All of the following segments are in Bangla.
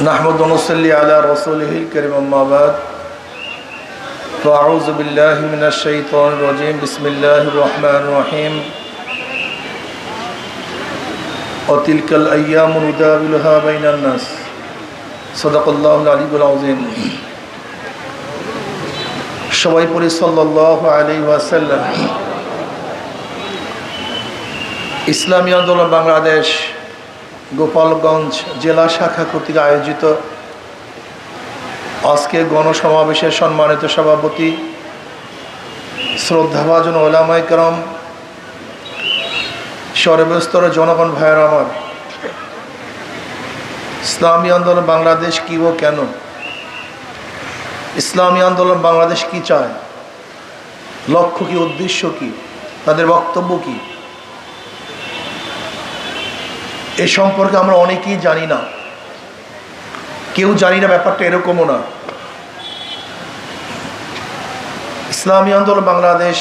نحمد ونصلي على رسوله الكريم أما بعد فأعوذ بالله من الشيطان الرجيم بسم الله الرحمن الرحيم وتلك الأيام نداولها بين الناس صدق الله العلي العظيم সবাই পড়ি সাল্লাল্লাহু আলাইহি ওয়াসাল্লাম। ইসলামী আন্দোলন বাংলাদেশ গোপালগঞ্জ জেলা শাখা কর্তৃক আয়োজিত আজকে গণসমাবেশের সম্মানিত সভাপতি শ্রদ্ধাভাজন ওলামায়ে কেরাম, সর্বস্তরের জনগণ ভাইয়েরা আমার, ইসলামী আন্দোলন বাংলাদেশ কি ও কেন, ইসলামী আন্দোলন বাংলাদেশ কি চায়, লক্ষ্য কি, উদ্দেশ্য কি, তাদের বক্তব্য কি, এ সম্পর্কে আমরা অনেকেই জানি না। কেউ জানি না, ব্যাপারটা এরকমও না। ইসলামী আন্দোলন বাংলাদেশ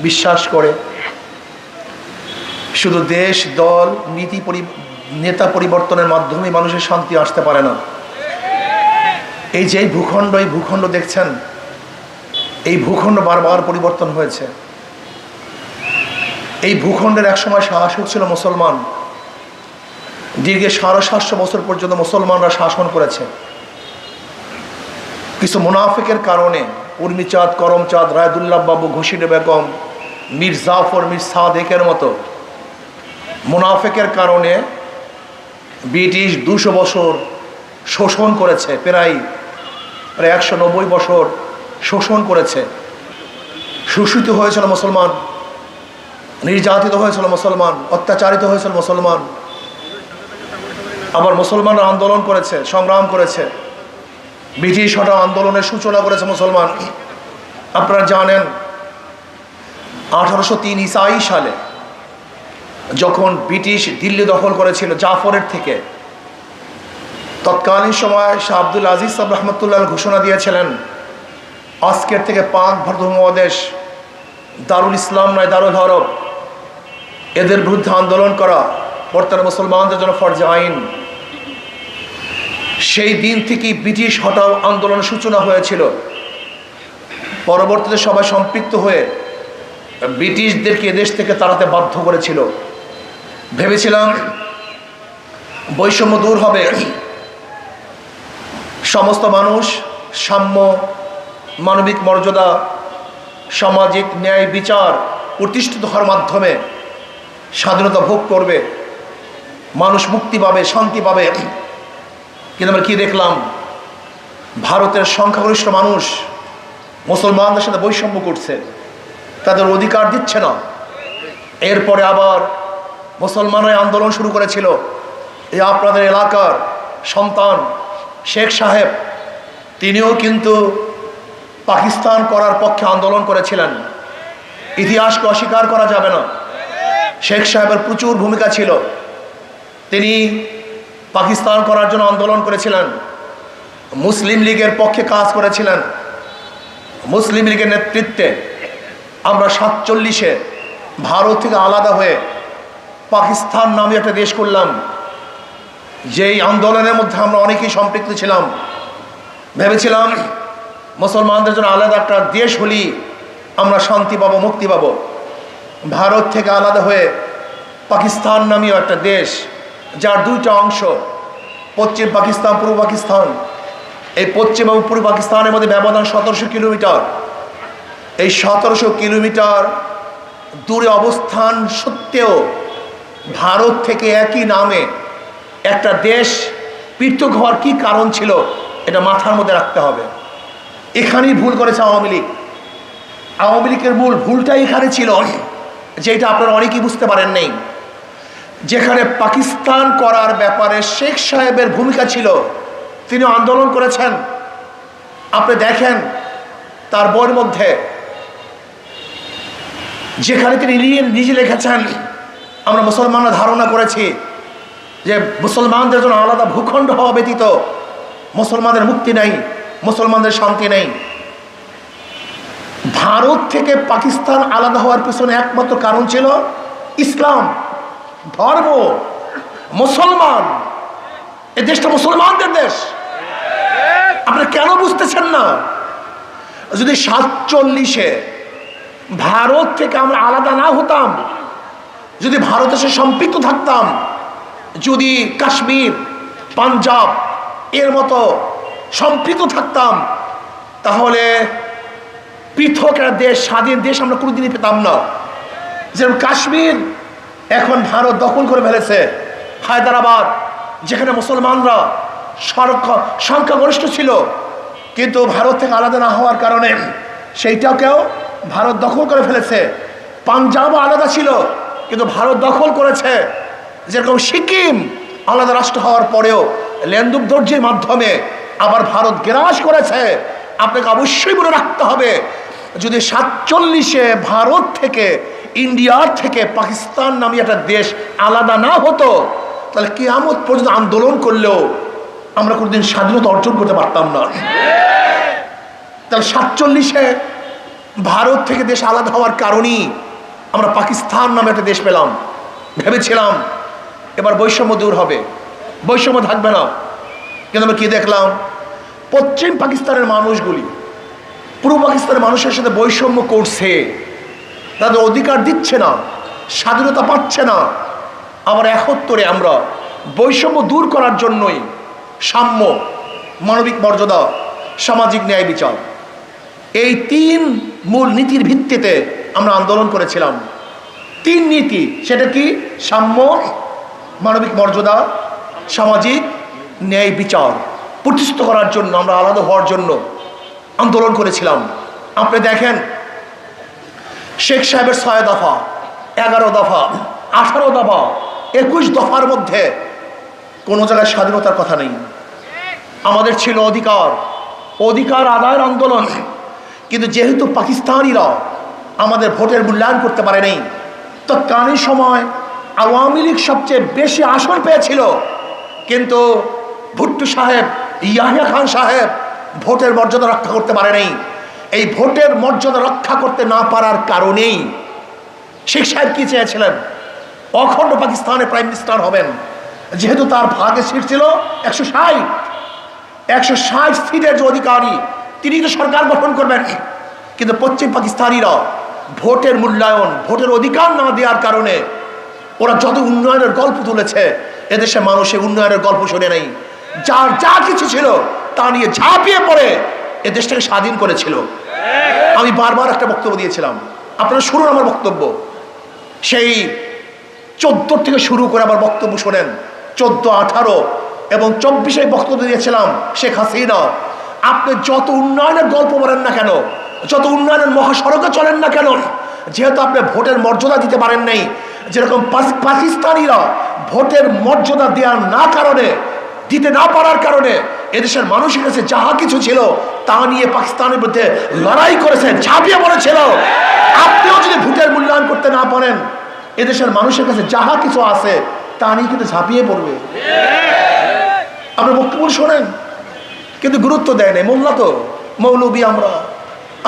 বিশ্বাস করে শুধু দেশ, দল, নেতা পরিবর্তনের মাধ্যমে মানুষের শান্তি আসতে পারে না। এই যে ভূখণ্ড দেখছেন, এই ভূখণ্ড বারবার পরিবর্তন হয়েছে। এই ভূখণ্ডের একসময় শাসক ছিল মুসলমান। দীর্ঘ 750 বছর পর্যন্ত মুসলমানরা শাসন করেছে। কিছু মুনাফিকের কারণে উর্মিচাঁদ, করমচাঁদ, রায়দুল্লাহ বাবু, ঘোষিডে বেগম, মীর জাফর, মীর সাদেকের মতো মুনাফিকের কারণে ব্রিটিশ 200 বছর শোষণ করেছে, প্রায় 190 বছর শোষণ করেছে। শোষিত হয়েছিল মুসলমান, নির্যাতিত হয়েছিল মুসলমান, অত্যাচারিত হয়েছিল মুসলমান। আবার মুসলমানরা আন্দোলন করেছে, সংগ্রাম করেছে, ব্রিটিশ হঠাৎ আন্দোলনের সূচনা করেছে মুসলমান। আপনারা জানেন 1803 ঈসাই সালে যখন ব্রিটিশ দিল্লি দখল করেছিল জাফরের থেকে, তৎকালীন সময় শাহ আব্দুল আজিজ সাহেব রহমতুল্লাহ ঘোষণা দিয়েছিলেন আজকের থেকে পাক ভারত উপমহাদেশ দারুল ইসলাম নয়, দারুল হরব, এদের বিরুদ্ধে আন্দোলন করা বর্তমানে মুসলমানদের জন্য ফরজে আইন। সেই দিন থেকেই ব্রিটিশ হটাও আন্দোলনের সূচনা হয়েছিল। পরবর্তীতে সবাই সম্পৃক্ত হয়ে ব্রিটিশদেরকে এদেশ থেকে তাড়াতে বাধ্য করেছিল। ভেবেছিলাম বৈষম্য দূর হবে, সমস্ত মানুষ সাম্য, মানবিক মর্যাদা, সামাজিক ন্যায় বিচার প্রতিষ্ঠিত হওয়ার মাধ্যমে স্বাধীনতা ভোগ করবে, মানুষ মুক্তি পাবে, শান্তি পাবে। কিন্তু আমরা কি দেখলাম? ভারতের সংখ্যাগরিষ্ঠ মানুষ মুসলমানদের সাথে বৈষম্য করছে, তাদের অধিকার দিচ্ছে না। এরপরে আবার মুসলমানরাই আন্দোলন শুরু করেছিল। এই আপনাদের এলাকার সন্তান শেখ সাহেব, তিনিও কিন্তু পাকিস্তান করার পক্ষে আন্দোলন করেছিলেন। ইতিহাসকে অস্বীকার করা যাবে না। শেখ সাহেবের প্রচুর ভূমিকা ছিল। তিনি পাকিস্তান করার জন্য আন্দোলন করেছিলেন, মুসলিম লীগের পক্ষে কাজ করেছিলেন। মুসলিম লীগের নেতৃত্বে আমরা 47-এ ভারত থেকে আলাদা হয়ে পাকিস্তান নামে একটা দেশ করলাম। যেই আন্দোলনের মধ্যে আমরা অনেকেই সম্পৃক্ত ছিলাম। ভেবেছিলাম মুসলমানদের জন্য আলাদা একটা দেশ হলেই আমরা শান্তি পাবো, মুক্তি পাবো। ভারত থেকে আলাদা হয়ে পাকিস্তান নামীয় একটা দেশ, যার 2টা অংশ, পশ্চিম পাকিস্তান, পূর্ব পাকিস্তান। এই পশ্চিম এবং পূর্ব পাকিস্তানের মধ্যে ব্যবধান 1700 কিলোমিটার। এই 1700 কিলোমিটার দূরে অবস্থান সত্ত্বেও ভারত থেকে একই নামে একটা দেশ পৃথক হওয়ার কি কারণ ছিল, এটা মাথার মধ্যে রাখতে হবে। এখানেই ভুল করেছে আওয়ামী লীগ। আওয়ামী লীগের মূল ভুলটাই এখানে ছিল, যেটা আপনারা অনেকেই বুঝতে পারেন নাই। যেখানে পাকিস্তান করার ব্যাপারে শেখ সাহেবের ভূমিকা ছিল, তিনি আন্দোলন করেছেন। আপনি দেখেন তার বইয়ের মধ্যে, যেখানে তিনি নিজে লিখেছেন, আমরা মুসলমানরা ধারণা করেছি যে মুসলমানদের জন্য আলাদা ভূখণ্ড হওয়া ব্যতীত মুসলমানদের মুক্তি নেই, মুসলমানদের শান্তি নেই। ভারত থেকে পাকিস্তান আলাদা হওয়ার পিছনে একমাত্র কারণ ছিল ইসলাম, ধর্ম, মুসলমান। এই দেশটা মুসলমানদের দেশ। আপনারা কেন বুঝতেছেন না? যদি 47-এ ভারত থেকে আমরা আলাদা না হতাম, যদি ভারতের সাথে সম্পৃক্ত থাকতাম, যদি কাশ্মীর পাঞ্জাব এর মতো সম্পৃক্ত থাকতাম, তাহলে পৃথক একটা দেশ, স্বাধীন দেশ আমরা কোনোদিনই পেতাম না। যেমন কাশ্মীর এখন ভারত দখল করে ফেলেছে, হায়দ্রাবাদ যেখানে মুসলমানরা সংখ্যাগরিষ্ঠ ছিল, কিন্তু ভারত থেকে আলাদা না হওয়ার কারণে সেইটাকেও ভারত দখল করে ফেলেছে। পাঞ্জাবও আলাদা ছিল কিন্তু ভারত দখল করেছে। যেরকম সিকিম আলাদা রাষ্ট্র হওয়ার পরেও লেনদুব দর্জির মাধ্যমে আবার ভারত গ্রাস করেছে। আপনাকে অবশ্যই মনে রাখতে হবে, যদি 47-এ ভারত থেকে, ইন্ডিয়ার থেকে পাকিস্তান নামে একটা দেশ আলাদা না হতো, তাহলে কিয়ামত পর্যন্ত আন্দোলন করলেও আমরা কোনোদিন স্বাধীনতা অর্জন করতে পারতাম না। তাহলে 47-এ ভারত থেকে দেশ আলাদা হওয়ার কারণেই আমরা পাকিস্তান নামে একটা দেশ পেলাম। ভেবেছিলাম এবার বৈষম্য দূর হবে, বৈষম্য থাকবে না, কিন্তু আমরা কি দেখলাম? পশ্চিম পাকিস্তানের মানুষগুলি পূর্ব পাকিস্তানের মানুষের সাথে বৈষম্য করছে, তাদের অধিকার দিচ্ছে না, স্বাধীনতা পাচ্ছে না। আবার 71-এ আমরা বৈষম্য দূর করার জন্যই সাম্য, মানবিক মর্যাদা, সামাজিক ন্যায় বিচার, এই 3 মূল নীতির ভিত্তিতে আমরা আন্দোলন করেছিলাম। 3 নীতি, সেটা কি? সাম্য, মানবিক মর্যাদা, সামাজিক ন্যায় বিচার প্রতিষ্ঠিত করার জন্য, আমরা আলাদা হওয়ার জন্য আন্দোলন করেছিলাম। আপনি দেখেন শেখ সাহেবের 6 দফা, 11 দফা, 18 দফা, 21 দফার মধ্যে কোনো জায়গায় স্বাধীনতার কথা নেই। আমাদের ছিল অধিকার আদায়ের আন্দোলন, কিন্তু যেহেতু পাকিস্তানিরা আমাদের ভোটের মূল্যায়ন করতে পারে নাই, তৎকালীন সময় আওয়ামী লীগ সবচেয়ে বেশি আসন পেয়েছিল, কিন্তু ভুট্টো সাহেব, ইয়াহিয়া খান সাহেব ভোটের মর্যাদা রক্ষা করতে পারে নাই। এই ভোটের মর্যাদা রক্ষা করতে না পারার কারণেই শেখ সাহেব কি চেয়েছিলেন? অখণ্ড পাকিস্তানের প্রাইম মিনিস্টার হবেন। যেহেতু তার ভাগে সিট ছিল 160 সিটের যে অধিকারী, তিনি তো সরকার গঠন করবেন। কিন্তু পশ্চিম পাকিস্তানিরা ভোটের মূল্যায়ন, ভোটের অধিকার না দেওয়ার কারণে ওরা যত উন্নয়নের গল্প তুলেছে, এদেশে মানুষের উন্নয়নের গল্প শোনে নেই। যার যা কিছু ছিল তা নিয়ে ঝাঁপিয়ে পড়ে এ দেশটাকে স্বাধীন করেছিল। আমি বারবার একটা বক্তব্য দিয়েছিলাম, আপনারা শুনুন আমার বক্তব্য। সেই 14 থেকে শুরু করে আমার বক্তব্য শোনেন। 14, 18 এবং 24-এ বক্তব্য দিয়েছিলাম। শেখ হাসিনা, আপনি যত উন্নয়নের গল্প বলেন না কেন, যত উন্নয়নের মহাসড়কে চলেন না কেন, যেহেতু আপনি ভোটের মর্যাদা দিতে পারেন নাই, যেরকম পাকিস্তানিরা ভোটের মর্যাদা দিতে না পারার কারণে এদেশের মানুষের কাছে যাহা কিছু ছিল তা নিয়ে পাকিস্তানের বিরুদ্ধে লড়াই করেছে, ঝাঁপিয়ে পড়েছিল। আপনিও যদি ভোটের মূল্যায়ন করতে না পারেন, এদেশের মানুষের কাছে যাহা কিছু আছে তা নিয়ে কিন্তু ঝাঁপিয়ে পড়বে। আপনার বক্তব্য শোনেন, কিন্তু গুরুত্ব দেয় নাই। মোল্লা তো মৌলবী,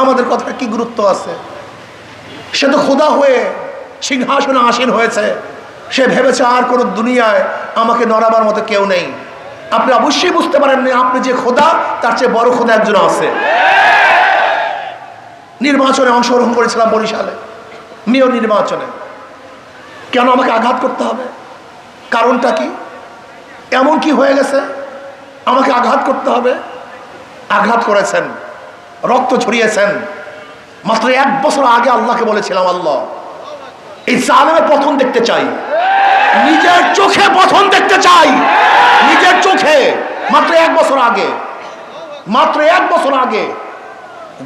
আমাদের কথা কি গুরুত্ব আছে? সে তো খোদা হয়ে সিংহাসনে আসীন হয়েছে, সে ভেবেছে আর কোনো দুনিয়ায় আমাকে নড়াবার মতো কেউ নেই। আপনি অবশ্যই বুঝতে পারেন না, আপনি যে খোদা তার চেয়ে বড় খোদা একজন আছে। নির্বাচনে অংশগ্রহণ করেছিলাম বরিশালে, মেয়র নির্বাচনে। কেন আমাকে আঘাত করতে হবে? কারণটা কি? এমন কি হয়ে গেছে আমাকে আঘাত করতে হবে? আঘাত করেছেন, রক্ত ঝরিয়েছেন। মাত্র 1 বছর আগে আল্লাহকে বলেছিলাম, আল্লাহ এই জালেমের পতন দেখতে চাই, নিজের চোখে পতন দেখতে চাই, নিজের চোখে। মাত্র 1 বছর আগে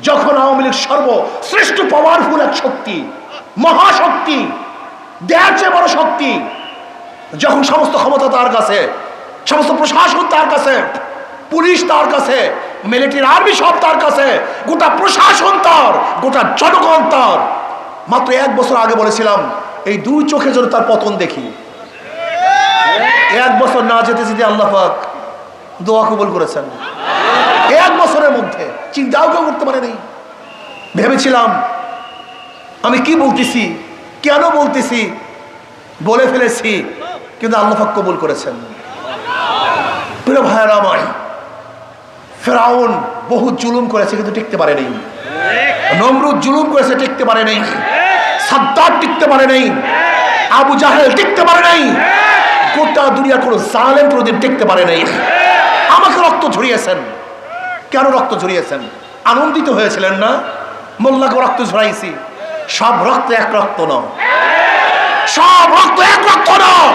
যখন আওয়ামী লীগ সর্বশ্রেষ্ঠ পাওয়ারফুল এক শক্তি, মহাশক্তি, দেয়ার চেয়ে বড় শক্তি, যখন সমস্ত ক্ষমতা তার কাছে, সমস্ত প্রশাসন তার কাছে, পুলিশ তার কাছে, মিলিটারি আর্মি সব তার কাছে, গোটা প্রশাসন তার, গোটা জনগণ তার, মাত্র 1 বছর আগে বলেছিলাম এই 2 চোখে যেন তার পতন দেখি। 1 বছর না যেতে যেতে আল্লাহ পাক দোয়া কবুল করেছেন। 1 বছরের মধ্যে চিন্তাও কেউ করতে পারেনি। ভেবেছিলাম আমি কি বলতেছি, কেন বলতেছি, বলে ফেলেছি, কিন্তু আল্লাহ পাক কবুল করেছেন। প্রিয় ভাইয়েরা আমার, ফেরাউন বহু জুলুম করেছে কিন্তু টিকতে পারে নাই। নমরুদ জুলুম করেছে, টিকতে পারে নাই। সাদ্দাত টিকতে পারে নাই। আবু জাহেল টিকতে পারে নাই। গোটা দুনিয়ার কোনো জালেম কোনোদিন টিকতে পারে নাই। আমাকে রক্ত ঝরিয়েছেন। কেন রক্ত ঝরিয়েছেন? আনন্দিত হয়েছিলেন না? মোল্লাকে রক্ত ঝরাইছি। সব রক্ত এক রক্ত নয়, সব রক্ত এক রক্ত নয়,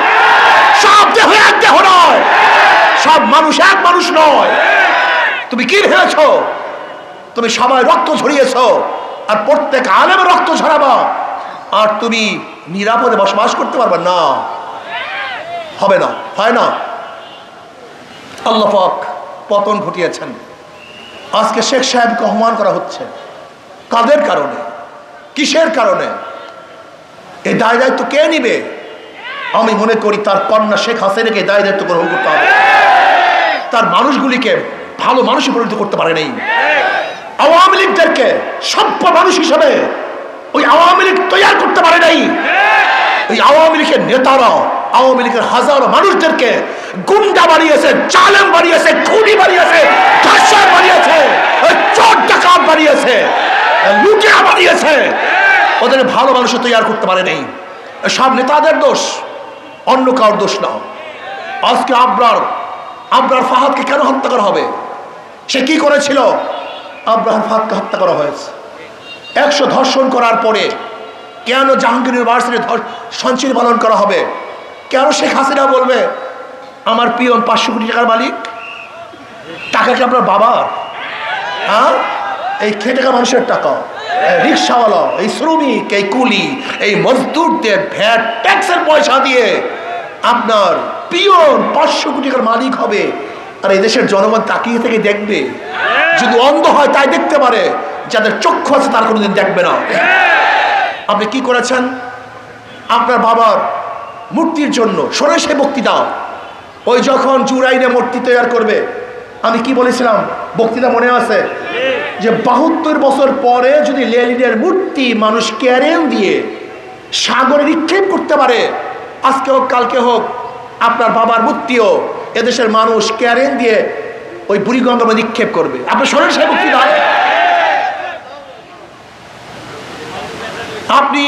সব দেহ এক দেহ নয়, সব মানুষ এক মানুষ নয়। তুমি কি ভেবেছ তুমি সবাই রক্ত ঝরিয়েছ আর প্রত্যেক আলেমের রক্ত ঝরাবা আর তুমি নিরাপদে বসবাস করতে পারবে না? হবে না, হয় না। আল্লাহ পাক পতন ঘটিয়েছেন। আজকে শেখ সাহেবকে অপমান করা হচ্ছে। কাদের কারণে? কিসের কারণে? এই দায় দায়িত্ব কে নিবে? আমি মনে করি তার কন্যা শেখ হাসিনাকে দায় দায়িত্ব গ্রহণ করতে হবে। তার মানুষগুলিকে ভালো মানুষে পরিণত করতে পারে নাই। আওয়ামী লীগদেরকে সভ্য মানুষ হিসেবে ওই আওয়ামী লীগ তৈরি করতে পারে নাই। ওই আওয়ামী লীগের নেতারা আওয়ামী লীগের হাজারো মানুষদেরকে গুন্ডা বানিয়েছে, জালেম বানিয়েছে, খুনি বানিয়েছে, ধর্ষক বানিয়েছে, চোর ডাকাত বানিয়েছে, লুটেরা বানিয়েছে। ওদের ভালো মানুষ তৈরি করতে পারে নাই। সব নেতাদের দোষ, অন্য কারোর দোষ না। আজকে আবরার ফাহাদকে কেন হত্যা করা হবে? সে কি করেছিল? আবরার ফাহাদকে হত্যা করা হয়েছে। 100 ধর্ষণ করার পরে কেন জাহাঙ্গীর ইউনিভার্সিটি সঞ্চয় পালন করা হবে? কেন শেখ হাসিনা বলবে আমার পিয়ন 500 কোটি টাকার মালিক? টাকা কি আপনার বাবার? হ্যাঁ, এই খেটে খাওয়া মানুষের টাকা, রিক্সাওয়ালা, এই শ্রমিক, এই কুলি, এই মজদুরদের ভ্যাট ট্যাক্সের পয়সা দিয়ে আপনার পিয়ন 500 কোটি টাকার মালিক হবে। আর এই দেশের জনগণ তাকিয়ে থেকে দেখবে। যদি অন্ধ হয় তাই দেখতে পারে, যাদের চক্ষু আছে তার কোনোদিন দেখবে না। আপনি কি করেছেন? আপনার বাবার মূর্তির জন্য শোনে সে বক্তৃতা, ওই যখন জুরাইনে মূর্তি তৈরি করবে, আমি কি বলেছিলাম বক্তৃতা মনে আছে? যে 72 বছর পরে যদি লেনিনের মূর্তি মানুষ ক্যারেন দিয়ে সাগরে নিক্ষেপ করতে পারে, আজকে হোক কালকে হোক আপনার বাবার মূর্তিও এদেশের মানুষ ক্যারেন দিয়ে ওই বুড়িগঙ্গা নিক্ষেপ করবে। আপনি শোনেন সেই বক্তৃতা? আপনি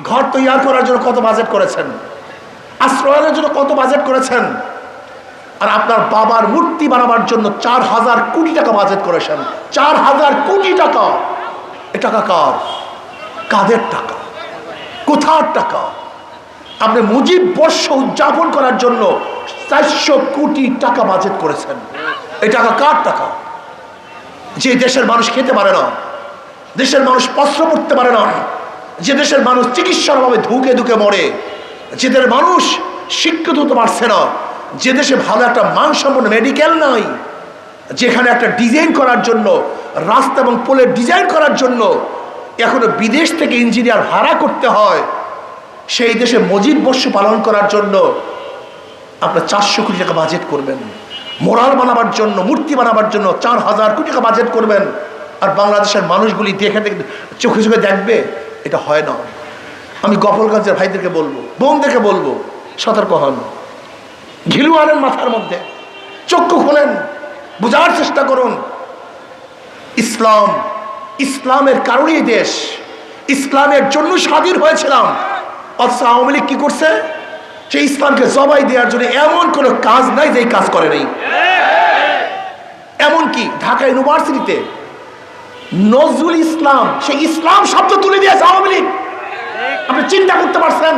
ঘর তৈরি করার জন্য কত বাজেট করেছেন? আশ্রয়ের জন্য কত বাজেট করেছেন? আর আপনার বাবার মূর্তি বানাবার জন্য 4000 কোটি টাকা বাজেট করেছেন। 4000 কোটি টাকা। এ টাকা কার? কাদের টাকা? কোথার টাকা? আপনি মুজিব বর্ষ উদযাপন করার জন্য 400 কোটি টাকা বাজেট করেছেন। এই টাকা কার টাকা? যে দেশের মানুষ খেতে পারে না, দেশের মানুষ বস্ত্র পরতে পারে না, যে দেশের মানুষ চিকিৎসার অভাবে ধুকে ধুকে মরে, যে দেশের মানুষ শিক্ষিত হতে পারছে না, যে দেশে ভালো একটা মানসম্পন্ন মেডিকেল নাই, যেখানে একটা ডিজাইন করার জন্য রাস্তা এবং পোলের ডিজাইন করার জন্য এখনো বিদেশ থেকে ইঞ্জিনিয়ার ভাড়া করতে হয়, সেই দেশে মুজিব বর্ষ পালন করার জন্য আপনার 400 কোটি টাকা বাজেট করবেন। মোরাল বানাবার জন্য, মূর্তি বানাবার জন্য 4000 কোটি টাকা বাজেট করবেন। আর বাংলাদেশের মানুষগুলি দেখে দেখে চোখে চোখে দেখবে? এটা হয় না। আমি গফলগঞ্জের ভাইদেরকে বলবো, বোনদেরকে বলবো, সতর্ক হন। ঘিলু আনেন মাথার মধ্যে, চক্ষু খোলেন, বোঝার চেষ্টা করুন। ইসলামের কারণেই দেশ, ইসলামের জন্য স্বাধীন হয়েছিলাম। অথচ আওয়ামী লীগ কি করছে? সেই ইসলামকে জবাই দেওয়ার জন্য এমন কোনো কাজ নাই যে কাজ করে নেই। এমনকি ঢাকা ইউনিভার্সিটিতে নজরুল ইসলাম, সেই ইসলাম শব্দ তুলে দিয়েছে আওয়ামী লীগ। আপনি চিন্তা করতে পারছেন?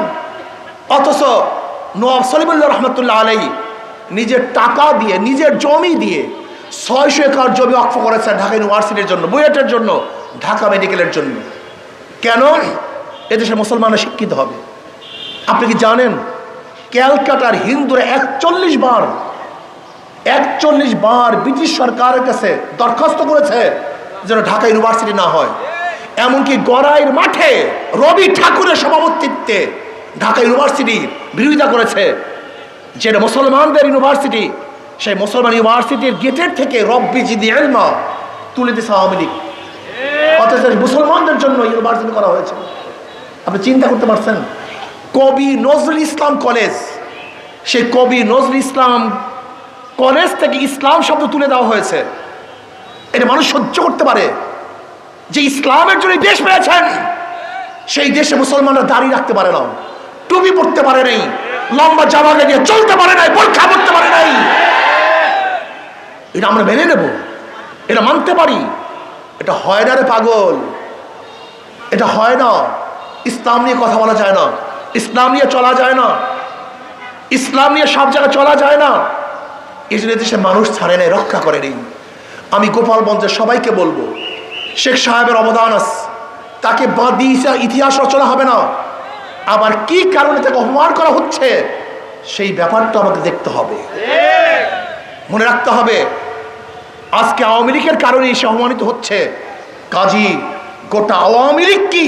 অথচ নওয়াব সলিমুল্লাহ রহমতুল্লাহ আলাইহি নিজের টাকা দিয়ে, নিজের জমি দিয়ে 600 একর জমি ওয়াকফ করেছেন ঢাকা ইউনিভার্সিটির জন্য, বুয়েটের জন্য, ঢাকা মেডিকেলের জন্য। কেন? এদেশে মুসলমানরা শিক্ষিত হবে। আপনি কি জানেন ক্যালকাটার হিন্দুরা 41 বার ব্রিটিশ সরকারের কাছে দরখাস্ত করেছে যেন ঢাকা ইউনিভার্সিটি না হয়। এমনকি গড়াইয়ের মাঠে রবি ঠাকুরের সভাপতিত্বে ঢাকা ইউনিভার্সিটি বিরোধিতা করেছে, যেটা মুসলমানদের ইউনিভার্সিটি। সেই মুসলমান ইউনিভার্সিটির গেটের থেকে রব্বি জিদি ইলমা তুলে দিয়েছে আওয়ামী লীগ। অথচ মুসলমানদের জন্য ইউনিভার্সিটি করা হয়েছে। আপনি চিন্তা করতে পারছেন? কবি নজরুল ইসলাম কলেজ, সেই কবি নজরুল ইসলাম কলেজ থেকে ইসলাম শব্দ তুলে দেওয়া হয়েছে। এটা মানুষ সহ্য করতে পারে যে ইসলামের জন্য দেশ পেয়েছেন, সেই দেশে মুসলমানরা দাঁড়িয়ে রাখতে পারে না, টুপি পড়তে পারে নাই, লম্বা জামাকে নিয়ে চলতে পারে নাই, পরীক্ষা করতে পারে নাই। এটা আমরা মেনে নেব, এটা মানতে পারি। এটা হয় না রে পাগল, এটা হয় না। ইসলাম নিয়ে কথা বলা যায় না, ইসলাম নিয়ে চলা যায় না, ইসলাম নিয়ে সব জায়গায় চলা যায় না। এই জন্য দেশে মানুষ ছাড়ে নেই, রক্ষা করে নেই। আমি গোপালগঞ্জের সবাইকে বলবো, শেখ সাহেবের অবদান আছে, তাকে বাদ দিয়ে ইতিহাস রচনা হবে না। আবার কি কারণে তাকে অপমান করা হচ্ছে সেই ব্যাপারটা আমাকে দেখতে হবে, মনে রাখতে হবে। আজকে আওয়ামী লীগের কারণে সে অপমানিত হচ্ছে, কাজী গোটা আওয়ামী লীগ কি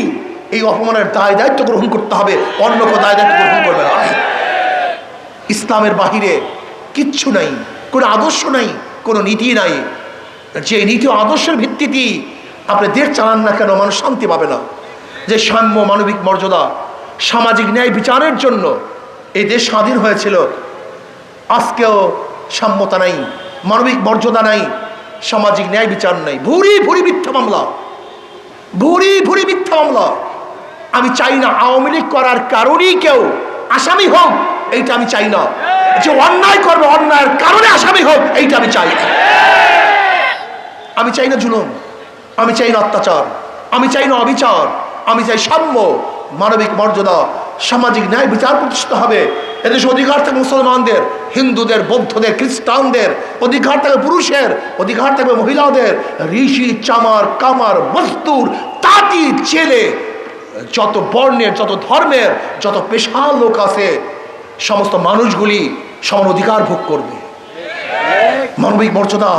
এই অপমানের দায় দায়িত্ব গ্রহণ করতে হবে, অন্য কেউ দায় দায়িত্ব গ্রহণ করবে না। ইসলামের বাহিরে কিচ্ছু নাই, কোনো আদর্শ নাই, কোনো নীতি নাই। যে নীতি আদর্শের ভিত্তিতেই আপনি দেশ চালান না কেন, মানুষ শান্তি পাবে না। যে সাম্য, মানবিক মর্যাদা, সামাজিক ন্যায় বিচারের জন্য এই দেশ স্বাধীন হয়েছিল, আজকেও সাম্যতা নাই, মানবিক মর্যাদা নাই, সামাজিক ন্যায় বিচার নাই। ভুরি ভুরি মিথ্যা মামলা, ভুরি ভুরি মিথ্যা মামলা। আমি চাই না আওয়ামী লীগ করার কারণেই কেউ আসামি হোক, এইটা আমি চাই না। যে অন্যায় করবে, অন্যায়ের কারণে আসামি হোক, এইটা আমি চাই না। আমি চাই না জুলুম, আমি চাই না অত্যাচার, আমি চাই না অবিচার, আমি চাই সাম্য, মানবিক মর্যাদা, সামাজিক ন্যায় বিচার প্রতিষ্ঠিত হবে। এদেশে অধিকার থাকবে মুসলমানদের, হিন্দুদের, বৌদ্ধদের, খ্রিস্টানদের, অধিকার থাকবে পুরুষের, অধিকার থাকবে মহিলাদের, ঋষি, চামার, কামার, মজদুর, তাঁতি, ছেলে, যত বর্ণের, যত ধর্মের, যত পেশার লোক আছে, সমস্ত মানুষগুলি সমান অধিকার ভোগ করবে। মানবিক মর্যাদা,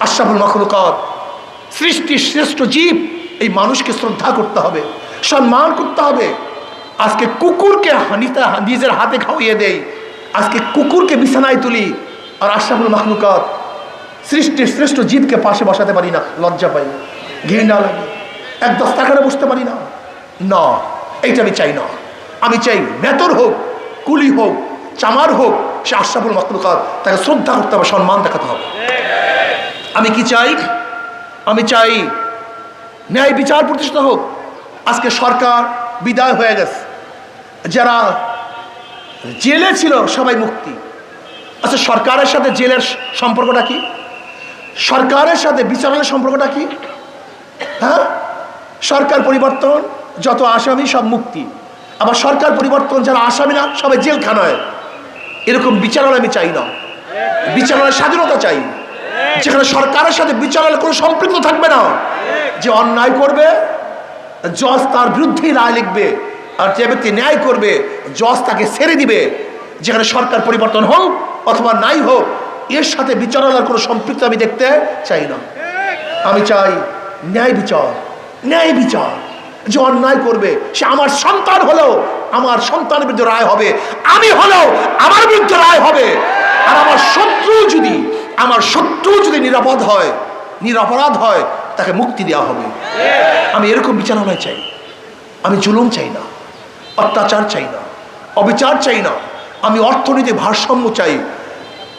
আশরাফুল মাখলুকাত, সৃষ্টির শ্রেষ্ঠ জীব, এই মানুষকে শ্রদ্ধা করতে হবে, সম্মান করতে হবে। আজকে কুকুরকে নিজের হাতে খাওয়িয়ে দেয়, আজকে কুকুরকে বিছানায় তুলি, আর আশরাফুল মাখলুকাত সৃষ্টির শ্রেষ্ঠ জীবকে পাশে বসাতে পারি না, লজ্জা পাই, ঘৃণা লাগে, এক দস্তাখানে বসতে পারি না। না, এইটা আমি চাই না। আমি চাই মেতর হোক, কুলি হোক, চামার হোক, সে আশরাফুল মাখলুকাত, তাকে শ্রদ্ধা করতে হবে, সম্মান দেখাতে হবে। আমি কি চাই? আমি চাই ন্যায় বিচার প্রতিষ্ঠিত হোক। আজকে সরকার বিদায় হয়ে গেছে, যারা জেলে ছিল সবাই মুক্তি। আচ্ছা, সরকারের সাথে জেলের সম্পর্কটা কি? সরকারের সাথে বিচারের সম্পর্কটা কি? হ্যাঁ, সরকার পরিবর্তন, যত আসামি সব মুক্তি। আবার সরকার পরিবর্তন, যারা আসামি না সবাই জেলখানায়। এরকম বিচারালয় আমি চাই না। বিচারালয়ের স্বাধীনতা চাই, যেখানে সরকারের সাথে বিচারালয় কোনো সম্পৃক্ত থাকবে না। যে অন্যায় করবে জজ তার বিরুদ্ধেই রায় লিখবে, আর যে ব্যক্তি ন্যায় করবে জজ তাকে ছেড়ে দিবে। যেখানে সরকার পরিবর্তন হোক অথবা নাই হোক, এর সাথে বিচারালয়ের কোনো সম্পৃক্ত আমি দেখতে চাই না। আমি চাই ন্যায় বিচার, ন্যায় বিচার। যে অন্যায় করবে সে আমার সন্তান হলেও আমার সন্তানের বিরুদ্ধে রায় হবে, আমি হলেও আমার বিরুদ্ধে রায় হবে। আর আমার শত্রু যদি নিরাপদ হয়, নিরপরাধ হয়, তাকে মুক্তি দেওয়া হবে। আমি এরকম বিচারালয় চাই। আমি জুলুম চাই না, অত্যাচার চাই না, অবিচার চাই না। আমি অর্থনীতি ভারসাম্য চাই।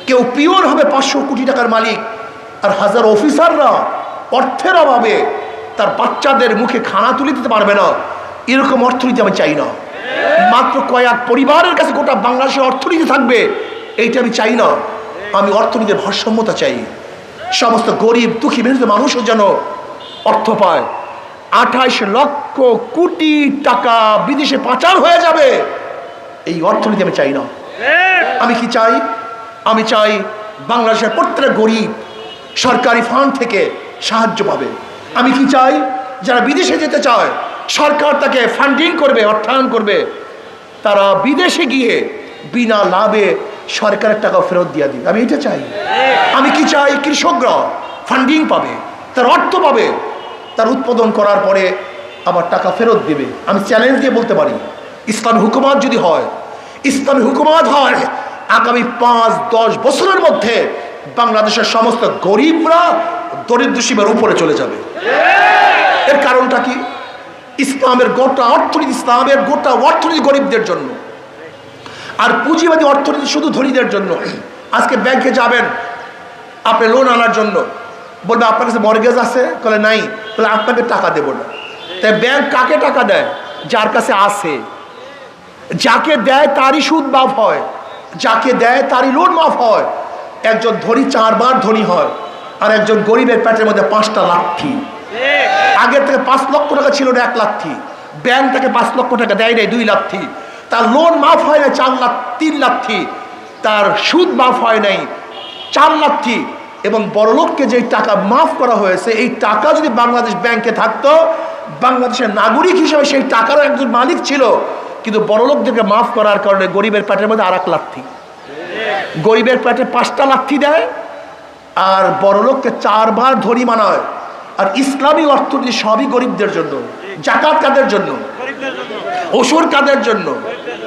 কেউ পিওর হবে 500 কোটি টাকার মালিক, আর হাজার অফিসাররা অর্থের অভাবে তার বাচ্চাদের মুখে খানা তুলে দিতে পারবে না। এরকম অর্থনীতি আমি চাই না। মাত্র কয়েক পরিবারের কাছে গোটা বাংলাদেশের অর্থনীতি থাকবে, এইটা আমি চাই না। আমি অর্থনীতির ভারসাম্যতা চাই। সমস্ত গরিব দুঃখী মেহনত মানুষও যেন অর্থ পায়। 28 লক্ষ কোটি টাকা বিদেশে পাচার হয়ে যাবে, এই অর্থনীতি আমি চাই না। আমি কি চাই? আমি চাই বাংলাদেশের প্রত্যেকটা গরিব সরকারি ফান্ড থেকে সাহায্য পাবে। আমি কি চাই? যারা বিদেশে যেতে চায় সরকার তাকে ফান্ডিং করবে, অর্থায়ন করবে, তারা বিদেশে গিয়ে বিনা লাভে সরকারের টাকা ফেরত দিয়ে দিবে। আমি এটা চাই। আমি কি চাই? কৃষকরা ফান্ডিং পাবে, তার অর্থ পাবে, তার উৎপাদন করার পরে আবার টাকা ফেরত দেবে। আমি চ্যালেঞ্জ দিয়ে বলতে পারি, ইসলামী হুকুমত যদি হয়, ইসলামী হুকুমত হয়, আগামী 5-10 বছরের মধ্যে বাংলাদেশের সমস্ত গরিবরা দরিদ্র সীমার উপরে চলে যাবে। এর কারণটা কি? ইসলামের গোটা অর্থনীতি গরিবদের জন্য, আর পুঁজিবাদী অর্থনীতি শুধু ধনীদের জন্য। আজকে ব্যাংকে যাবেন আপনি লোন আনার জন্য, বলবে আপনার কাছে মর্গেজ আছে, বলে নাই, তাহলে আপনাকে টাকা দেবো না। তাই ব্যাংক কাকে টাকা দেয়? যার কাছে আছে। যাকে দেয় তারই সুদ মাফ হয়, যাকে দেয় তারই লোন মাফ হয়। একজন ধনী 4 বার ধনী হয়, আর একজন গরিবের পেটের মধ্যে 5টা লাথি। আগের থেকে 5 লক্ষ টাকা ছিল না 1 লাথি, ব্যাংক থেকে 5 লক্ষ টাকা দেয় নাই 2 লাথি। তার লোন মাফ হয় না 3 লাথি, তার সুদ মাফ হয় নাই 4 লাথি। এবং বড়লোককে যে টাকা মাফ করা হয়েছে, এই টাকা যদি বাংলাদেশ ব্যাংকে থাকতো, বাংলাদেশের নাগরিক হিসেবে সেই টাকারও একজন মালিক ছিল। কিন্তু বড়লোকদেরকে মাফ করার কারণে গরিবের পেটের মধ্যে 1 লাথি, গরিবের পেটে 5টা লাথি দেয়, আর বড়লোককে 4 বার ধনী মানায়। আর ইসলামী অর্থনীতি সবই গরিবদের জন্য। জাকাত কাদের জন্য? ওসুর কাদের জন্য?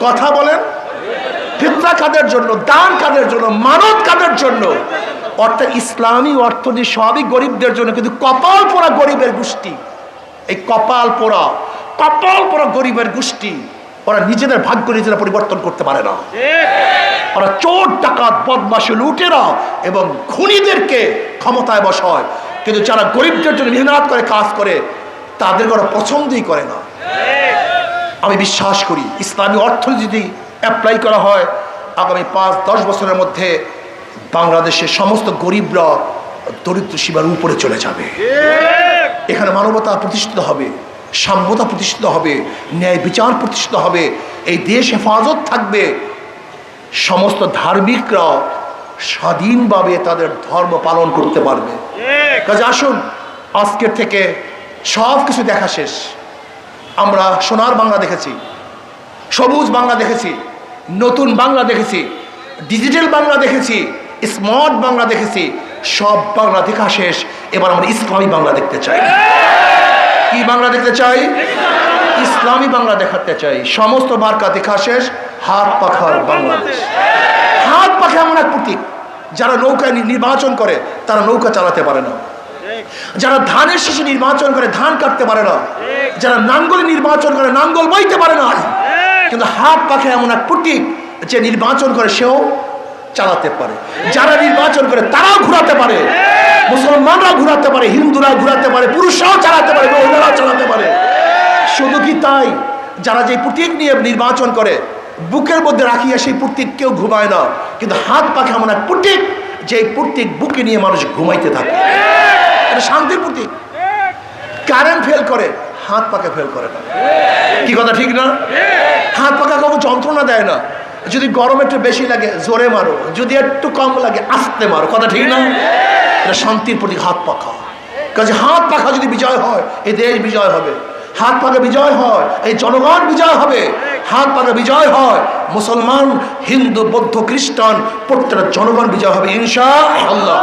কথা বলেন। ফিতরা কাদের জন্য? দান কাদের জন্য? মানত কাদের জন্য? অর্থাৎ ইসলামী অর্থনীতি সবই গরিবদের জন্য। কিন্তু কপাল পোড়া গরিবের গোষ্ঠী, এই কপাল পোড়া গরিবের গোষ্ঠী, ওরা নিজেদের ভাগ্য নিজেরা পরিবর্তন করতে পারে না। ওরা চোর, ডাকাত, বদমাশ, লুটেরা এবং খুনিদেরকে ক্ষমতায় বসায়, কিন্তু যারা গরিবদের জন্য মেহনত করে, কাজ করে, তাদেরকে ওরা পছন্দই করে না। আমি বিশ্বাস করি ইসলামী অর্থনীতি যদি অ্যাপ্লাই করা হয়, আগামী 5-10 বছরের মধ্যে বাংলাদেশের সমস্ত গরিবরা দরিদ্র সীমার উপরে চলে যাবে। এখানে মানবতা প্রতিষ্ঠিত হবে, সাম্যতা প্রতিষ্ঠিত হবে, ন্যায় বিচার প্রতিষ্ঠিত হবে, এই দেশ হেফাজত থাকবে। সমস্ত ধার্মিকরা স্বাধীনভাবে তাদের ধর্ম পালন করতে পারবে। কাজে আসুন, আজকের থেকে সব কিছু দেখা শেষ। আমরা সোনার বাংলা দেখেছি, সবুজ বাংলা দেখেছি, নতুন বাংলা দেখেছি, ডিজিটাল বাংলা দেখেছি, স্মার্ট বাংলা দেখেছি। সব বাংলা দেখা শেষ। এবার আমরা ইসলামী বাংলা দেখতে চাই। কি বাংলা দেখতে চাই? ইসলামী বাংলা দেখাতে চাই। সমস্ত মার্কা দেখা শেষ। হাত পাখার বাংলাদেশ। হাত পাখা এমন এক প্রতীক, যারা নৌকায় নির্বাচন করে তারা নৌকা চালাতে পারে না, যারা ধানের শীষে নির্বাচন করে ধান কাটতে পারে না, যারা নাঙ্গলে নির্বাচন করে নাঙ্গল বইতে পারে না। কিন্তু হাত পাখা এমন এক প্রতীক, যে নির্বাচন করে সেও চালাতে পারে, যারা নির্বাচন করে তারাও ঘুরাতে পারে, মুসলমানরা ঘুরাতে পারে, হিন্দুরা ঘুরাতে পারে, পুরুষরাও চালাতে পারে, মহিলারাও চালাতে পারে। শুধু কি তাই, যারা যে প্রতীক নিয়ে নির্বাচন করে বুকের মধ্যে রাখিয়া সেই প্রতীক কেউ ঘুমায় না। কিন্তু হাত পাখা এমন এক প্রতীক, যে প্রতীক বুকে নিয়ে মানুষ ঘুমাইতে থাকে। এটা শান্তির প্রতীক। কারেন্ট ফেল করে, হাত পাখা ফেল করে না। কি কথা ঠিক না? হাত পাখা কখনো যন্ত্রণা দেয় না। যদি গরম একটু বেশি লাগে জোরে মারো, যদি একটু কম লাগে আস্তে মারো। কথা ঠিক না? এটা শান্তির প্রতীক হাত পাখা। কাজে হাত পাখা যদি বিজয় হয়, এই দেশ বিজয় হবে। হাত পাখা বিজয় হয়, এই জনগণ বিজয় হবে। হাত পাখা বিজয় হয়, মুসলমান, হিন্দু, বৌদ্ধ, খ্রিস্টান প্রত্যেকটা জনগণ বিজয় হবে ইনশাআল্লাহ।